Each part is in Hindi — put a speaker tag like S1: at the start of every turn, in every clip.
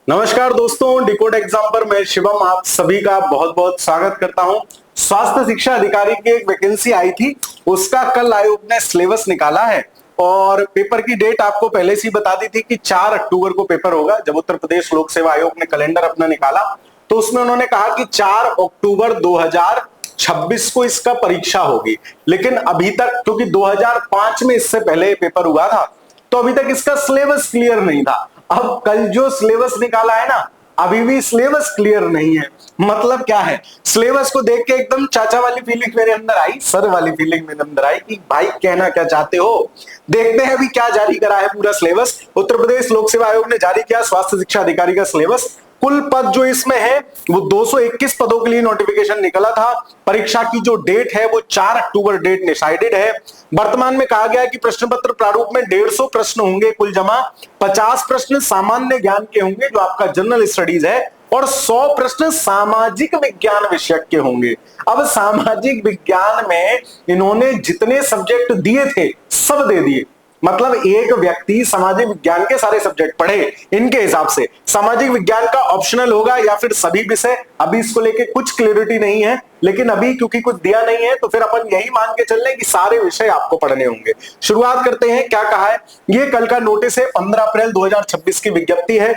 S1: नमस्कार दोस्तों, डिकोड एग्जाम पर मैं शिवम आप सभी का बहुत बहुत स्वागत करता हूं। स्वास्थ्य शिक्षा अधिकारी की एक वैकेंसी आई थी, उसका कल आयोग ने सिलेबस निकाला है और पेपर की डेट आपको पहले से ही बता दी थी कि 4 अक्टूबर को पेपर होगा। जब उत्तर प्रदेश लोक सेवा आयोग ने कैलेंडर अपना निकाला तो उसमें उन्होंने कहा कि 4 अक्टूबर 2026 को इसका परीक्षा होगी। लेकिन अभी तक, क्योंकि 2005 में इससे पहले पेपर हुआ था, तो अभी तक इसका सिलेबस क्लियर नहीं था। अब कल जो सिलेबस निकाला है ना, अभी भी सिलेबस क्लियर नहीं है। मतलब क्या है, सिलेबस को देख के एकदम चाचा वाली फीलिंग मेरे अंदर आई, सर वाली फीलिंग मेरे अंदर आई कि भाई कहना क्या चाहते हो। देखते हैं अभी क्या जारी करा है पूरा सिलेबस। उत्तर प्रदेश लोक सेवा आयोग ने जारी किया स्वास्थ्य शिक्षा अधिकारी का सिलेबस। कुल पद जो इसमें है वो 221 पदों के लिए नोटिफिकेशन निकला था। परीक्षा की जो डेट है वो 4 अक्टूबर डेट डिसाइडेड है। वर्तमान में कहा गया है कि प्रश्न पत्र प्रारूप में 150 प्रश्न होंगे कुल जमा। 50 प्रश्न सामान्य ज्ञान के होंगे जो आपका जनरल स्टडीज है, और 100 प्रश्न सामाजिक विज्ञान विषय के होंगे। अब सामाजिक विज्ञान में इन्होंने जितने सब्जेक्ट दिए थे सब दे दिए। मतलब एक व्यक्ति सामाजिक विज्ञान के सारे सब्जेक्ट पढ़े, इनके हिसाब से सामाजिक विज्ञान का ऑप्शनल होगा या फिर सभी विषय, अभी इसको लेके कुछ क्लियरिटी नहीं है। लेकिन अभी क्योंकि कुछ दिया नहीं है तो फिर अपन यही मान के चल रहे हैं कि सारे विषय आपको पढ़ने होंगे। शुरुआत करते हैं, क्या कहा है। ये कल का नोटिस है, 15 अप्रैल 2026 की विज्ञप्ति है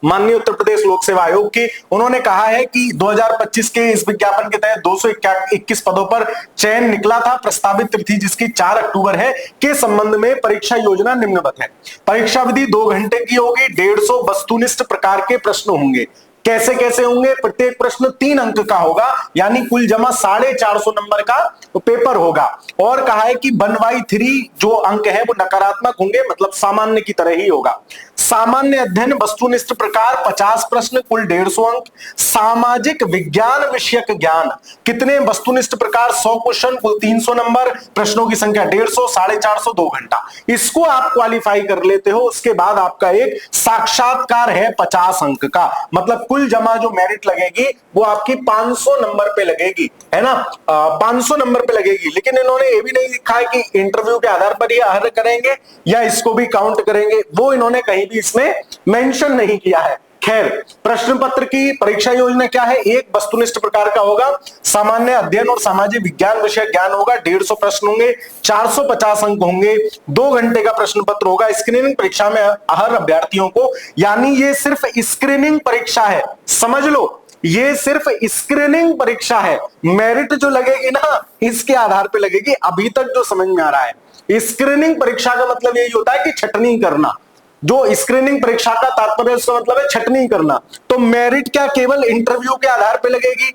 S1: माननीय उत्तर प्रदेश लोक सेवा आयोग की। उन्होंने कहा है कि 2025 के इस विज्ञापन के तहत 221 पदों पर चयन निकला था। प्रस्तावित तिथि जिसकी 4 अक्टूबर है के संबंध में परीक्षा योजना निम्नवत है। परीक्षा विधि 2 घंटे की होगी। 150 वस्तुनिष्ठ प्रकार के प्रश्न होंगे। कैसे कैसे होंगे, प्रत्येक प्रश्न 3 अंक का होगा, यानी कुल जमा 450 नंबर का पेपर होगा। और कहा है कि 1/3 जो अंक है वो नकारात्मक होंगे, मतलब सामान्य की तरह ही होगा। सामान्य अध्ययन वस्तुनिष्ठ प्रकार 50 प्रश्न कुल 150 अंक। सामाजिक विज्ञान विषयक ज्ञान कितने वस्तुनिष्ठ प्रकार 100 क्वेश्चन कुल 300 नंबर, प्रश्नों की संख्या 150, 450, 2 घंटा। इसको आप क्वालिफाई कर लेते हो, उसके बाद आपका एक साक्षात्कार है 50 अंक का। मतलब कुल जमा जो मेरिट लगेगी वो आपकी 500 नंबर पे लगेगी, है ना। 500 नंबर पे लगेगी। लेकिन इन्होंने ये भी नहीं लिखा है कि इंटरव्यू के आधार पर ये हर करेंगे या इसको भी काउंट करेंगे, वो इन्होंने कहीं भी इसमें मेंशन नहीं किया है। खैर, प्रश्न पत्र की परीक्षा योजना क्या है। एक वस्तुनिष्ठ प्रकार का होगा, सामान्य अध्ययन और सामाजिक विज्ञान विषय ज्ञान होगा। 150 प्रश्न होंगे, 450 अंक होंगे, 2 घंटे का प्रश्न पत्र होगा। स्क्रीनिंग परीक्षा में हर अभ्यर्थियों को, यानी ये सिर्फ स्क्रीनिंग परीक्षा है, समझ लो ये सिर्फ स्क्रीनिंग परीक्षा है। मेरिट जो लगेगी ना इसके आधार पे लगेगी। अभी तक जो समझ में आ रहा है, स्क्रीनिंग परीक्षा का मतलब यही होता है कि छटनी करना। जो स्क्रीनिंग परीक्षा का तात्पर्य उसका मतलब है छटनी करना। तो मेरिट क्या केवल इंटरव्यू के आधार पे लगेगी,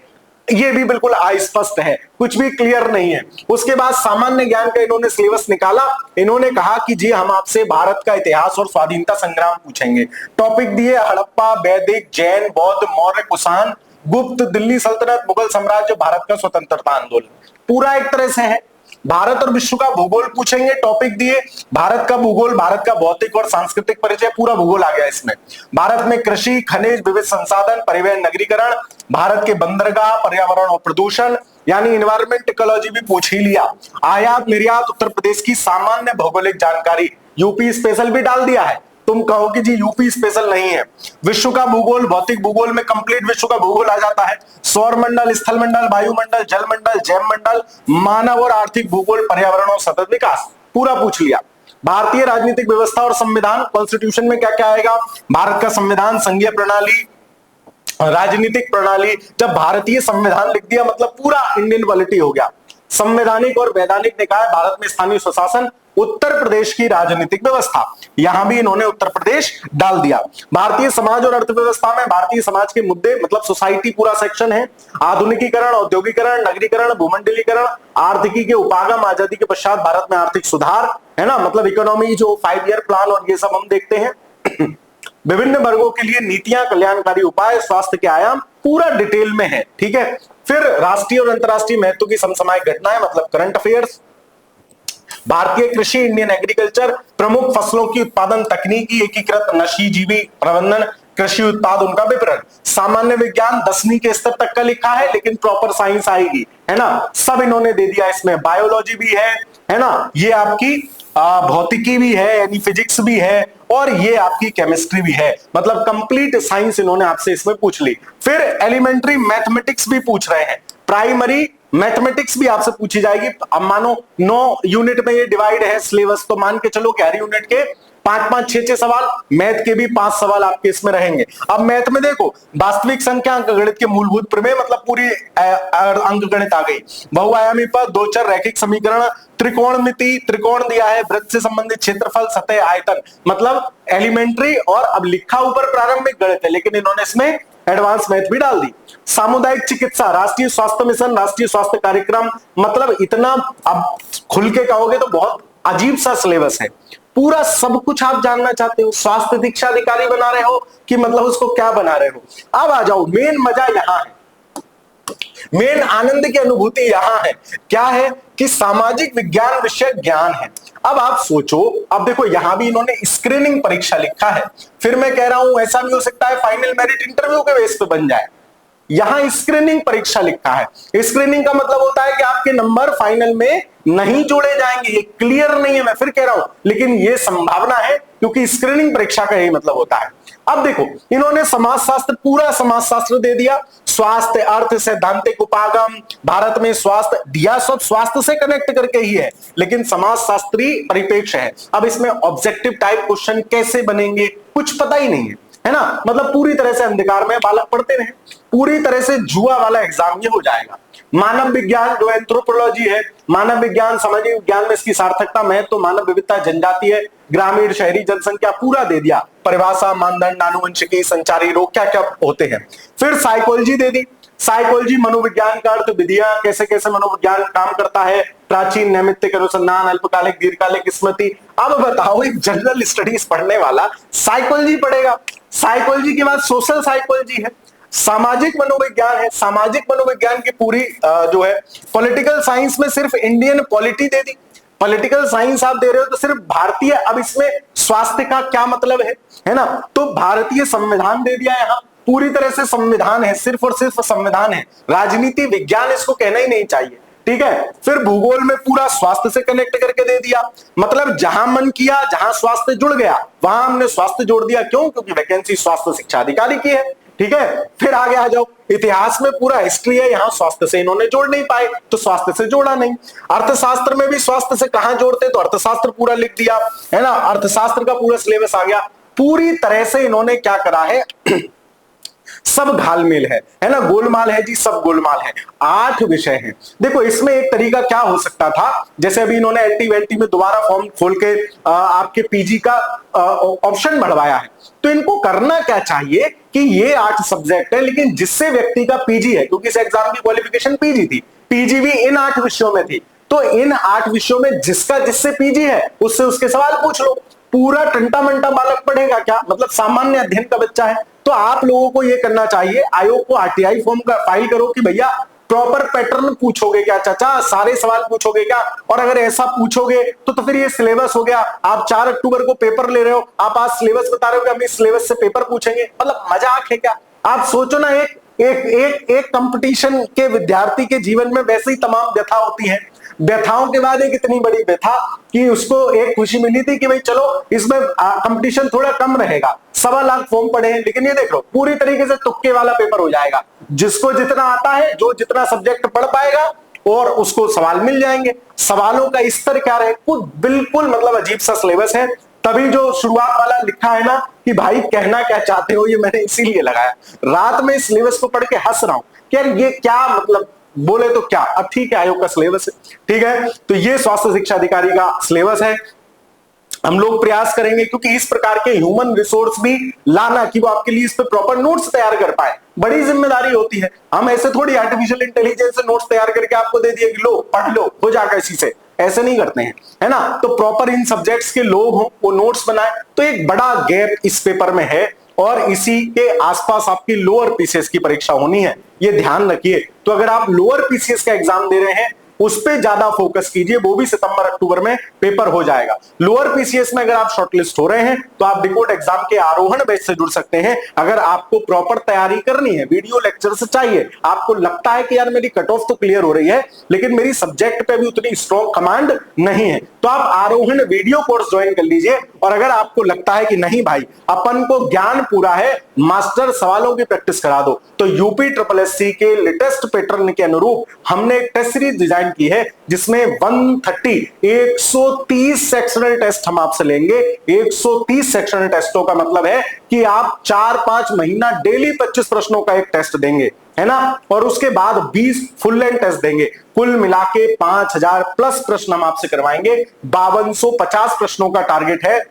S1: ये भी बिल्कुल अस्पष्ट है, कुछ भी क्लियर नहीं है। उसके बाद सामान्य ज्ञान का इन्होंने सिलेबस निकाला। इन्होंने कहा कि जी हम आपसे भारत का इतिहास और स्वाधीनता संग्राम पूछेंगे। टॉपिक दिए हड़प्पा, वैदिक, जैन, बौद्ध, मौर्य, कुषाण, गुप्त, दिल्ली सल्तनत, मुगल साम्राज्य, भारत का स्वतंत्रता आंदोलन, पूरा एक तरह से है। भारत और विश्व का भूगोल पूछेंगे। टॉपिक दिए भारत का भूगोल, भारत का भौतिक और सांस्कृतिक परिचय, पूरा भूगोल आ गया इसमें। भारत में कृषि, खनिज, विविध संसाधन, परिवहन, नगरीकरण, भारत के बंदरगाह, पर्यावरण और प्रदूषण, यानी इन्वायरमेंट इकोलॉजी भी पूछ ही लिया। आयात निर्यात, उत्तर प्रदेश की सामान्य भौगोलिक जानकारी, यूपी स्पेशल भी डाल दिया है। तुम कहो कि जी यूपी स्पेशल नहीं है। विश्व का भूगोल, भौतिक भूगोल में कंप्लीट विश्व का भूगोल आ जाता है। सौर मंडल, स्थल मंडल, वायुमंडल, जल मंडल, जैव मंडल, मानव और आर्थिक भूगोल, पर्यावरण और सतत विकास, पूरा पूछ लिया। भारतीय राजनीतिक व्यवस्था और संविधान, कॉन्स्टिट्यूशन में क्या क्या आएगा। भारत का संविधान, संघीय प्रणाली, राजनीतिक प्रणाली। जब भारतीय संविधान लिख दिया मतलब पूरा इंडियन पॉलिटी हो गया। संवैधानिक और वैधानिक निकाय, भारत में स्थानीय स्वशासन, उत्तर प्रदेश की राजनीतिक व्यवस्था, यहां भी इन्होंने उत्तर प्रदेश डाल दिया। भारतीय समाज और अर्थव्यवस्था में भारतीय समाज के मुद्दे, मतलब सोसाइटी पूरा सेक्शन है। आधुनिकीकरण, औद्योगिकरण, नगरीकरण, भूमंडलीकरण, आर्थिकी के उपागम, आजादी के पश्चात भारत में आर्थिक सुधार, है ना, मतलब इकोनॉमी, जो 5 ईयर प्लान और ये सब हम देखते हैं। विभिन्न वर्गों के लिए नीतियां, कल्याणकारी उपाय, स्वास्थ्य के आयाम, पूरा डिटेल में है। ठीक है। फिर राष्ट्रीय और अंतरराष्ट्रीय महत्व की समसामयिक घटनाएं, मतलब करंट अफेयर्स। भारतीय कृषि, इंडियन एग्रीकल्चर, प्रमुख फसलों की उत्पादन तकनीकी, एकीकृत नशीजीवी प्रबंधन, कृषि उत्पाद उनका विवरण। सामान्य विज्ञान 10वीं के स्तर तक का लिखा है, लेकिन प्रॉपर साइंस आएगी, है ना, सब इन्होंने दे दिया इसमें। बायोलॉजी भी है ना। ये आपकी भौतिकी भी है यानी फिजिक्स भी है, और ये आपकी केमिस्ट्री भी है, मतलब कंप्लीट साइंस इन्होंने आपसे इसमें पूछ ली। फिर एलिमेंट्री मैथमेटिक्स भी पूछ रहे हैं, प्राइमरी मैथमेटिक्स भी आपसे पूछी जाएगी। अब मानो 9 यूनिट में ये डिवाइड है सिलेबस, तो मान के चलो कि हर यूनिट के 5-5, 6-6 सवाल, मैथ के भी 5 सवाल आपके इसमें रहेंगे। अब मैथ में देखो, वास्तविक संख्या अंकगणित के मूलभूत प्रमेय, मतलब पूरी अंकगणित आ गई, बहुआयामी पद, दो चर रैखिक समीकरण, त्रिकोणमिति, त्रिकोण दिया है, वृत्त से संबंधित क्षेत्रफल, सतह, आयतन, मतलब एलिमेंट्री। और अब लिखा ऊपर प्रारंभिक गणित है, लेकिन इन्होंने इसमें एडवांस मैथ भी डाल दी। सामुदायिक चिकित्सा, राष्ट्रीय स्वास्थ्य मिशन, राष्ट्रीय स्वास्थ्य कार्यक्रम, मतलब इतना अब खुल के कहोगे तो बहुत अजीब सा सिलेबस है, पूरा सब कुछ आप जानना चाहते हो। स्वास्थ्य शिक्षा अधिकारी बना रहे हो कि मतलब उसको क्या बना रहे हो। अब आ जाओ, मेन मजा यहां है, मेन आनंद की अनुभूति यहां है, क्या है कि सामाजिक विज्ञान विषय ज्ञान है। अब आप सोचो, अब देखो यहां भी इन्होंने स्क्रीनिंग परीक्षा लिखा है, फिर मैं कह रहा हूं ऐसा भी हो सकता है फाइनल मेरिट इंटरव्यू के बेस पे बन जाए। यहां स्क्रीनिंग परीक्षा लिखा है, स्क्रीनिंग का मतलब होता है कि आपके नंबर फाइनल में नहीं जोड़े जाएंगे, ये क्लियर नहीं है, मैं फिर कह रहा हूं, लेकिन ये संभावना है, क्योंकि स्क्रीनिंग परीक्षा का यही मतलब होता है। अब देखो, इन्होंने समाजशास्त्र, पूरा समाजशास्त्र दे दिया, स्वास्थ्य, अर्थ, सैद्धांतिक उपागम, भारत में स्वास्थ्य दिया, सब स्वास्थ्य से कनेक्ट करके ही है, लेकिन समाजशास्त्री परिप्रेक्ष है। अब इसमें ऑब्जेक्टिव टाइप क्वेश्चन कैसे बनेंगे कुछ पता ही नहीं है ना, मतलब पूरी तरह से अंधकार में बालक पढ़ते रहे, पूरी तरह से जुआ वाला एग्जाम ये हो जाएगा। मानव विज्ञान जो एंथ्रोपोलॉजी है, मानव विज्ञान, सामाजिक विज्ञान में इसकी सार्थकता में तो मानव विविधता, जनजातीय, ग्रामीण, शहरी जनसंख्या, पूरा दे दिया, परिभाषा, मानदंड, आनुवंशिकी, संचारी रोग क्या क्या होते हैं। फिर साइकोलॉजी दे दी, साइकोलॉजी मनोविज्ञान का अर्थ, विधियां, कैसे कैसे मनोविज्ञान काम करता है, प्राचीन, नैमित्तिक अनुसंधान, अल्पकालिक, दीर्घकालिक स्मृति। अब बताओ, एक जनरल स्टडीज पढ़ने वाला साइकोलॉजी पढ़ेगा, साइकोलॉजी के बाद सोशल साइकोलॉजी है, सामाजिक मनोविज्ञान है, सामाजिक मनोविज्ञान की पूरी जो है, पॉलिटिकल साइंस में सिर्फ इंडियन पॉलिटी दे दी, पॉलिटिकल साइंस आप दे रहे हो तो सिर्फ भारतीय। अब इसमें स्वास्थ्य का क्या मतलब है ना, तो भारतीय संविधान दे दिया, यहां पूरी तरह से संविधान है, सिर्फ और सिर्फ संविधान है, राजनीति विज्ञान इसको कहना ही नहीं चाहिए, ठीक है। फिर भूगोल में पूरा स्वास्थ्य से कनेक्ट करके दे दिया, मतलब जहां मन किया, जहां स्वास्थ्य जुड़ गया वहां हमने स्वास्थ्य जोड़ दिया, क्यों, क्योंकि वैकेंसी स्वास्थ्य शिक्षा अधिकारी की है, ठीक है। फिर आगे आ जाओ, इतिहास में पूरा हिस्ट्री है, यहां स्वास्थ्य से इन्होंने जोड़ नहीं पाए तो स्वास्थ्य से जोड़ा नहीं। अर्थशास्त्र में भी स्वास्थ्य से कहां जोड़ते, तो अर्थशास्त्र पूरा लिख दिया, है ना, अर्थशास्त्र का पूरा सिलेबस आ गया। पूरी तरह से इन्होंने क्या करा है सब घालमेल है ना, गोलमाल है जी, सब गोलमाल है। 8 विषय हैं। देखो इसमें एक तरीका क्या हो सकता था, जैसे अभी इन्होंने एलटी वेल्टी में दोबारा फॉर्म खोल के आपके पीजी का ऑप्शन बढ़वाया है, तो इनको करना क्या चाहिए कि ये 8 सब्जेक्ट है, लेकिन जिससे व्यक्ति का पीजी है, क्योंकि इस एग्जाम की क्वालिफिकेशन पीजी थी, पीजी भी इन 8 विषयों में थी, तो इन 8 विषयों में जिसका जिससे पीजी है उससे उसके सवाल पूछ लो। पूरा टंटा मंटा बालक पढ़ेगा क्या, मतलब सामान्य अध्ययन का बच्चा है। तो आप लोगों को ये करना चाहिए, आयोग को आरटीआई फॉर्म का फाइल करो कि भैया प्रॉपर पैटर्न पूछोगे क्या चाचा, सारे सवाल पूछोगे क्या, और अगर ऐसा पूछोगे तो फिर ये सिलेबस हो गया। आप 4 अक्टूबर को पेपर ले रहे हो, आप आज सिलेबस बता रहे हो कि हम इस सिलेबस से पेपर पूछेंगे, मतलब मजाक है क्या। आप सोचो ना, एक कंपटीशन के विद्यार्थी के जीवन में वैसे ही तमाम व्यथा होती है, व्यथाओं के बाद एक इतनी बड़ी व्यथा कि उसको एक खुशी मिली थी कि भाई चलो इसमें कंपटीशन थोड़ा कम रहेगा, 1.25 लाख फॉर्म पड़े हैं, लेकिन ये देख लो पूरी तरीके से तुक्के वाला पेपर हो जाएगा, जिसको जितना आता है, जो जितना सब्जेक्ट पढ़ पाएगा और उसको सवाल मिल जाएंगे। सवालों का स्तर क्या रहे, कुछ बिल्कुल मतलब अजीब सा सिलेबस है। तभी जो शुरुआत वाला लिखा है ना कि भाई कहना क्या चाहते हो, ये मैंने इसीलिए लगाया। रात में इस सिलेबस को पढ़ के हंस रहा हूं कि यार ये क्या मतलब बोले तो क्या। अब ठीक है, आयोग का सिलेबस है, ठीक है, तो ये स्वास्थ्य शिक्षा अधिकारी का सिलेबस है। हम लोग प्रयास करेंगे क्योंकि इस प्रकार के ह्यूमन रिसोर्स भी लाना कि वो आपके लिए इस पे प्रॉपर नोट्स तैयार कर पाए, बड़ी जिम्मेदारी होती है। हम ऐसे थोड़ी आर्टिफिशियल इंटेलिजेंस से नोट्स तैयार करके आपको दे दिए कि लो पढ़ लो हो जाएगा इसी से, ऐसे नहीं करते हैं, है ना। तो प्रॉपर इन सब्जेक्ट्स के लोग हो, वो नोट्स बनाए। तो एक बड़ा गैप इस पेपर में है और इसी के आसपास आपकी लोअर पीसीएस की परीक्षा होनी है, ये ध्यान रखिए। तो अगर आप लोअर पीसीएस का एग्जाम दे रहे हैं उस पर ज्यादा फोकस कीजिए, वो भी सितंबर अक्टूबर में पेपर हो जाएगा। लोअर पीसीएस में अगर आप शॉर्टलिस्ट हो रहे हैं तो आप डिकोड एग्जाम के आरोहण बैच से जुड़ सकते हैं। अगर आपको प्रॉपर तैयारी करनी है, वीडियो लेक्चर से चाहिए, आपको लगता है कि यार मेरी कट ऑफ तो क्लियर हो रही है लेकिन मेरी सब्जेक्ट पे भी उतनी स्ट्रॉन्ग कमांड नहीं है, तो आप आरोहण वीडियो कोर्स ज्वाइन कर लीजिए। और अगर आपको लगता है कि नहीं भाई अपन को ज्ञान पूरा है, मास्टर सवालों की प्रैक्टिस करा दो, तो यूपी ट्रिपल एससी के लेटेस्ट पैटर्न के अनुरूप हमने एक टेस्ट सीरीज डिजाइन की है जिसमें 130 सेक्शनल टेस्ट हम आपसे लेंगे। 130 सेक्शनल टेस्टों का मतलब है कि आप 4-5 महीना डेली 25 प्रश्नों का एक टेस्ट देंगे, है ना, और उसके बाद 20 फुल लेंथ टेस्ट देंगे। कुल मिला के 5000 प्लस प्रश्न हम आपसे करवाएंगे। 5250 प्रश्नों का टारगेट है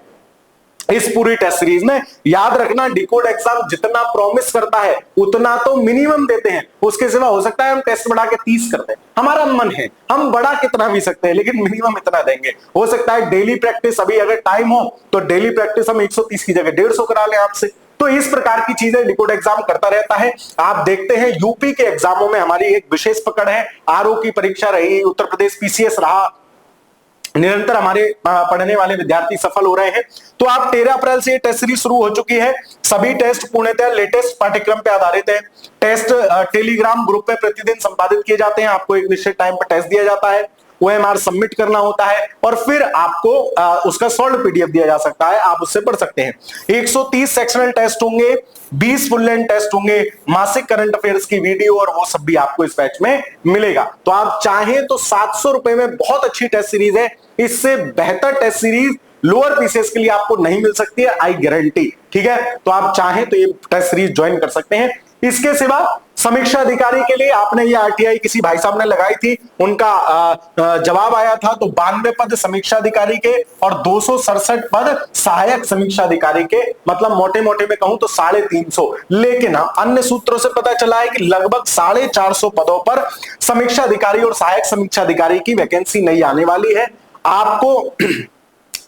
S1: इस पूरी टेस्ट सीरीज में। याद रखना, डिकोड एग्जाम जितना प्रॉमिस करता है उतना तो मिनिमम देते हैं, उसके सिवा हो सकता है हम टेस्ट बढ़ा के 30 कर दें, हमारा मन है हम बढ़ा कितना भी सकते हैं लेकिन मिनिमम इतना देंगे। हो सकता है डेली प्रैक्टिस, अभी अगर टाइम हो तो डेली प्रैक्टिस हम 130 की जगह 150 करा लें आपसे। तो इस प्रकार की चीजें डिकोड एग्जाम करता रहता है। आप देखते हैं यूपी के एग्जामों में हमारी एक विशेष पकड़ है, आरओ की परीक्षा रही, उत्तर प्रदेश पीसीएस रहा, निरंतर हमारे पढ़ने वाले विद्यार्थी सफल हो रहे हैं। तो आप 13 अप्रैल से ये टेस्ट सीरीज शुरू हो चुकी है। सभी टेस्ट पूर्णतः लेटेस्ट पाठ्यक्रम पे आधारित है। टेस्ट टेलीग्राम ग्रुप पे प्रतिदिन संपादित किए जाते हैं। आपको एक निश्चित टाइम पर टेस्ट दिया जाता है, ओएमआर सबमिट करना होता है और फिर आपको उसका सॉल्व पीडीएफ दिया जा सकता है, आप उससे पढ़ सकते हैं। 130 सेक्शनल टेस्ट होंगे, 20 फुल लेंथ टेस्ट होंगे, मासिक करंट अफेयर्स की वीडियो और वो सब भी आपको इस बैच में मिलेगा। तो आप चाहें तो 700 रुपए में बहुत अच्छी टेस्ट सीरीज है, इससे बेहतर टेस्ट सीरीज लोअर पीसीएस के लिए आपको नहीं मिल सकती है, आई गारंटी। ठीक है, तो आप चाहें तो ये टेस्ट सीरीज ज्वाइन कर सकते हैं। इसके सिवा समीक्षा अधिकारी के लिए आपने ये आरटीआई किसी भाई साहब ने लगाई थी, उनका जवाब आया था, तो 92 पद समीक्षा अधिकारी के और 267 पद सहायक समीक्षा अधिकारी के, मतलब मोटे मोटे में कहूं तो 350। लेकिन अन्य सूत्रों से पता चला है कि लगभग 450 पदों पर समीक्षा अधिकारी और सहायक समीक्षा अधिकारी की वैकेंसी नहीं आने वाली है। आपको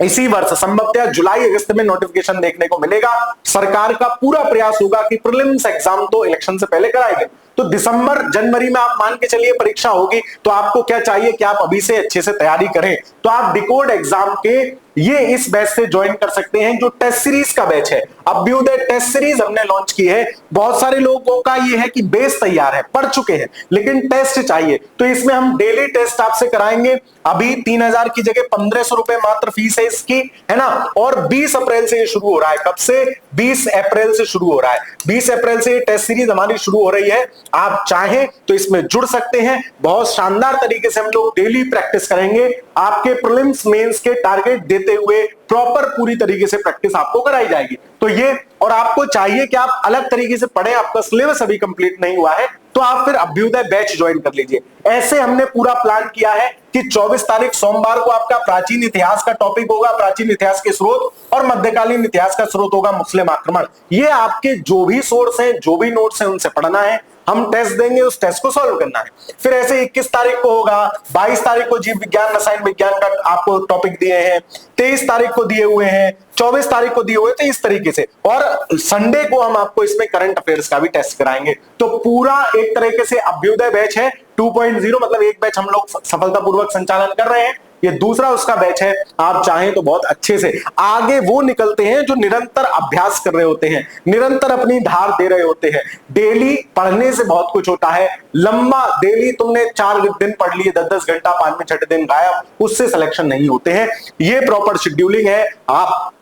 S1: इसी वर्ष संभवतः जुलाई अगस्त में नोटिफिकेशन देखने को मिलेगा। सरकार का पूरा प्रयास होगा कि प्रीलिम्स एग्जाम तो इलेक्शन से पहले कराएंगे, तो दिसंबर जनवरी में आप मान के चलिए परीक्षा होगी, तो आपको क्या चाहिए कि आप अभी से अच्छे से तैयारी करें। तो आप डिकोड एग्जाम के ये इस बैच से ज्वाइन कर सकते हैं जो टेस्ट सीरीज का बैच है। अभ्युदय टेस्ट सीरीज हमने लॉन्च की है। बहुत सारे लोगों का ये है कि बेस तैयार है, पढ़ चुके हैं, लेकिन टेस्ट चाहिए, तो इसमें हम डेली टेस्ट आपसे कराएंगे। अभी 3000 की जगह 1500 रुपए मात्र फीस है इसकी, है ना, और 20 अप्रैल से ये शुरू हो रहा है। कब से? 20 अप्रैल से शुरू हो रहा है। 20 अप्रैल से ये टेस्ट सीरीज हमारी शुरू हो रही है। आप चाहें तो इसमें जुड़ सकते हैं। बहुत शानदार तरीके से हम लोग डेली प्रैक्टिस करेंगे, आपके प्रीलिम्स मेंस के टारगेट देते हुए प्रॉपर पूरी तरीके से प्रैक्टिस आपको कराई जाएगी। तो ये, और आपको चाहिए कि आप अलग तरीके से पढ़ें, आपका सिलेबस अभी कंप्लीट नहीं हुआ है, तो आप फिर अभ्युदय बैच ज्वाइन कर लीजिए। ऐसे हमने पूरा प्लान किया है कि 24 तारीख सोमवार को आपका प्राचीन इतिहास का टॉपिक होगा, प्राचीन इतिहास के स्रोत, और मध्यकालीन इतिहास का स्रोत होगा मुस्लिम आक्रमण। ये आपके जो भी सोर्स हैं, जो भी नोट्स हैं, उनसे पढ़ना है। हम टेस्ट देंगे, उस टेस्ट को सॉल्व करना है। फिर ऐसे 21 तारीख को होगा, 22 तारीख को जीव विज्ञान रसायन विज्ञान का आपको टॉपिक दिए हैं, 23 तारीख को दिए हुए हैं, 24 तारीख को दिए हुए थे, इस तरीके से। और संडे को हम आपको इसमें करंट अफेयर्स का भी टेस्ट कराएंगे। तो पूरा एक तरीके से अभ्युदय बैच है 2.0, मतलब एक बैच हम लोग सफलतापूर्वक संचालन कर रहे हैं, ये दूसरा उसका बैच है। आप चाहें तो बहुत अच्छे से आगे वो निकलते हैं जो निरंतर अभ्यास कर रहे होते हैं, निरंतर अपनी धार दे रहे होते हैं। डेली पढ़ने से बहुत कुछ होता है। लंबा डेली तुमने 4 दिन पढ़ लिए, 10-10 घंटा, 5वें 6ठे दिन गायब, उससे सिलेक्शन नहीं होते हैं। ये प्रॉपर शेड्यूलिंग है। आप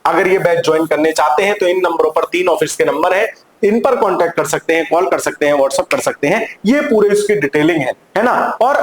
S1: अगर ये बैच ज्वाइन करने चाहते हैं तो इन नंबरों पर 3 ऑफिस के नंबर है, इन पर कांटेक्ट कर सकते हैं, कॉल कर सकते हैं, व्हाट्सएप कर सकते हैं। ये पूरे इसकी डिटेलिंग है ना। और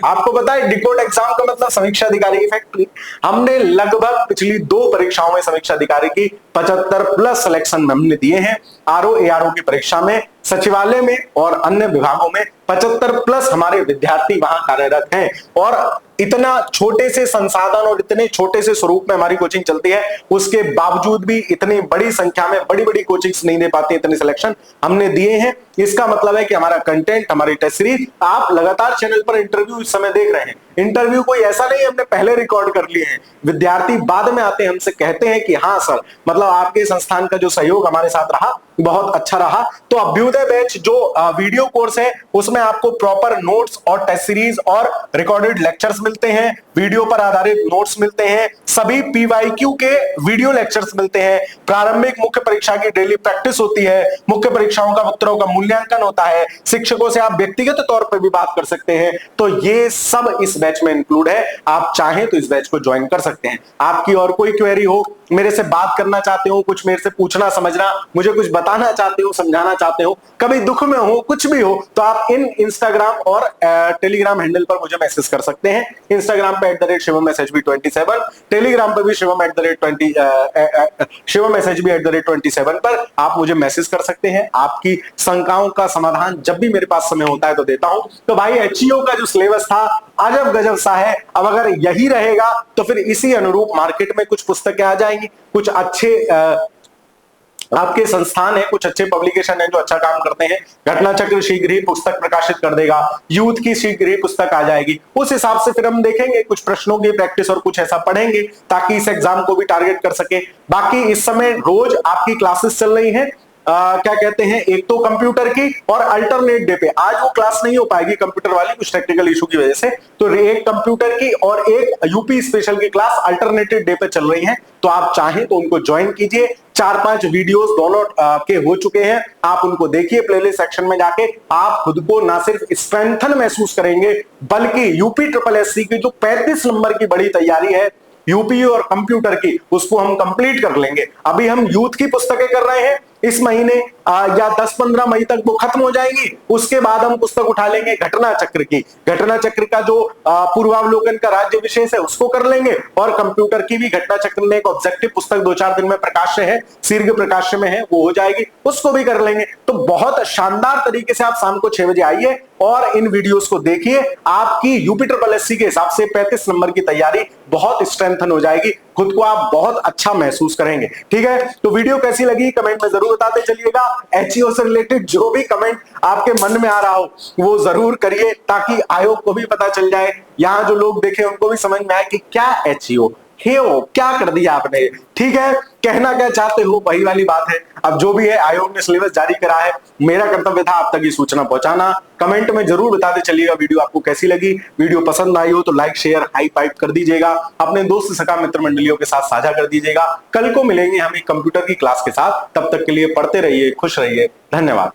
S1: आपको पता है डिकोड एग्जाम का मतलब समीक्षा अधिकारी की फैक्ट्री। हमने लगभग पिछली 2 परीक्षाओं में समीक्षा अधिकारी की 75 प्लस सिलेक्शन हमने दिए हैं। आरओ एआरओ की परीक्षा में, सचिवालय में और अन्य विभागों में 75 प्लस हमारे विद्यार्थी वहां कार्यरत हैं। और इतना छोटे से संसाधन और इतने छोटे से स्वरूप में हमारी कोचिंग चलती है, उसके बावजूद भी इतनी बड़ी संख्या में बड़ी बड़ी कोचिंग्स नहीं दे पाती, इतने सिलेक्शन हमने दिए हैं। इसका मतलब है कि हमारा कंटेंट, हमारी टेस्ट सीरीज, आप लगातार चैनल पर इंटरव्यू इस समय देख रहे हैं। इंटरव्यू कोई ऐसा नहीं हमने पहले रिकॉर्ड कर लिए हैं। विद्यार्थी बाद में आते हैं, हमसे कहते हैं कि हाँ सर, मतलब आपके संस्थान का जो सहयोग हमारे साथ रहा बहुत अच्छा रहा। तो अभ्युदय बैच जो वीडियो कोर्स है उसमें आपको प्रॉपर नोट्स और टेस्ट सीरीज और रिकॉर्डेड लेक्चर्स मिलते हैं, वीडियो पर आधारित नोट्स मिलते हैं, सभी पीवाईक्यू के वीडियो लेक्चर्स मिलते हैं, प्रारंभिक मुख्य परीक्षा की डेली प्रैक्टिस होती है, मुख्य परीक्षाओं का उत्तरों का मूल्यांकन होता है, शिक्षकों से आप व्यक्तिगत तौर पर भी बात कर सकते हैं। तो ये सब इस बैच में इंक्लूड है। आप चाहें तो इस बैच को ज्वाइन कर सकते हैं। आपकी और कोई क्वेरी हो, मेरे से बात करना चाहते हो, कुछ मेरे से पूछना समझना, मुझे कुछ बताना चाहते हो, समझाना चाहते हो, कभी दुख में हो, कुछ भी हो, तो आप इन इंस्टाग्राम और टेलीग्राम हैंडल पर मुझे मैसेज कर सकते हैं। इंस्टाग्राम पे @shivam_SHB27, टेलीग्राम पर भी shivam_SHB27 पर आप मुझे मैसेज कर सकते हैं। आपकी शंकाओं का समाधान जब भी मेरे पास समय होता है तो देता हूं। तो भाई एचईओ का जो सिलेबस था अजब गजब सा है। अब अगर यही रहेगा तो फिर इसी अनुरूप मार्केट में कुछ पुस्तकें आ जाएंगी, कुछ अच्छे आपके संस्थान है, कुछ अच्छे पब्लिकेशन है जो अच्छा काम करते हैं। घटना चक्र शीघ्र ही पुस्तक प्रकाशित कर देगा, यूथ की शीघ्र ही पुस्तक आ जाएगी। उस हिसाब से फिर हम देखेंगे, कुछ प्रश्नों की प्रैक्टिस और कुछ ऐसा पढ़ेंगे ताकि इस एग्जाम को भी टारगेट कर सके। बाकी इस समय रोज आपकी क्लासेस चल रही हैं। क्या कहते हैं, एक तो कंप्यूटर की और अल्टरनेट डे पे आज वो क्लास नहीं हो पाएगी कंप्यूटर वाली, कुछ टेक्निकल इशू की वजह से। तो एक कंप्यूटर की और एक यूपी स्पेशल की क्लास अल्टरनेटिव डे पे चल रही है। तो आप चाहें तो उनको ज्वाइन कीजिए। 4-5 वीडियोस दोनों के हो चुके हैं, आप उनको देखिए प्लेलिस्ट सेक्शन में जाके। आप खुद को ना सिर्फ स्ट्रेंथन महसूस करेंगे बल्कि यूपी ट्रिपल एससी की जो 35 नंबर की बड़ी तैयारी है यूपी और कंप्यूटर की, उसको हम कंप्लीट कर लेंगे। अभी हम यूथ की पुस्तकें कर रहे हैं, इस महीने या 10-15 मई तक वो खत्म हो जाएंगी। उसके बाद हम पुस्तक उठा लेंगे घटना चक्र की। घटना चक्र का जो पूर्वावलोकन का राज्य विशेष है उसको कर लेंगे, और कंप्यूटर की भी घटना चक्र में एक ऑब्जेक्टिव पुस्तक 2-4 दिन में प्रकाश्य है, शीघ्र प्रकाश्य में है, वो हो जाएगी, उसको भी कर लेंगे। तो बहुत शानदार तरीके से आप शाम को 6 बजे आइए और इन वीडियोस को देखिए। आपकी यूपी ट्रिपल एससी के हिसाब से 35 नंबर की तैयारी बहुत स्ट्रेंथन हो जाएगी, खुद को आप बहुत अच्छा महसूस करेंगे। ठीक है, तो वीडियो कैसी लगी कमेंट में जरूर बताते चलिएगा। एचईओ से रिलेटेड जो भी कमेंट आपके मन में आ रहा हो वो जरूर करिए, ताकि आयोग को भी पता चल जाए, यहाँ जो लोग देखे उनको भी समझ में आए कि क्या एचईओ क्या कर दिया आपने। ठीक है, कहना क्या चाहते हो वही वाली बात है। अब जो भी है, आयोग ने सिलेबस जारी करा है, मेरा कर्तव्य था आप तक ये सूचना पहुंचाना। कमेंट में जरूर बताते चलिएगा वीडियो आपको कैसी लगी। वीडियो पसंद आई हो तो लाइक शेयर हाइप कर दीजिएगा, अपने दोस्त सखा मित्र मंडलियों के साथ साझा कर दीजिएगा। कल को मिलेंगे हम एक कंप्यूटर की क्लास के साथ, तब तक के लिए पढ़ते रहिए, खुश रहिए, धन्यवाद।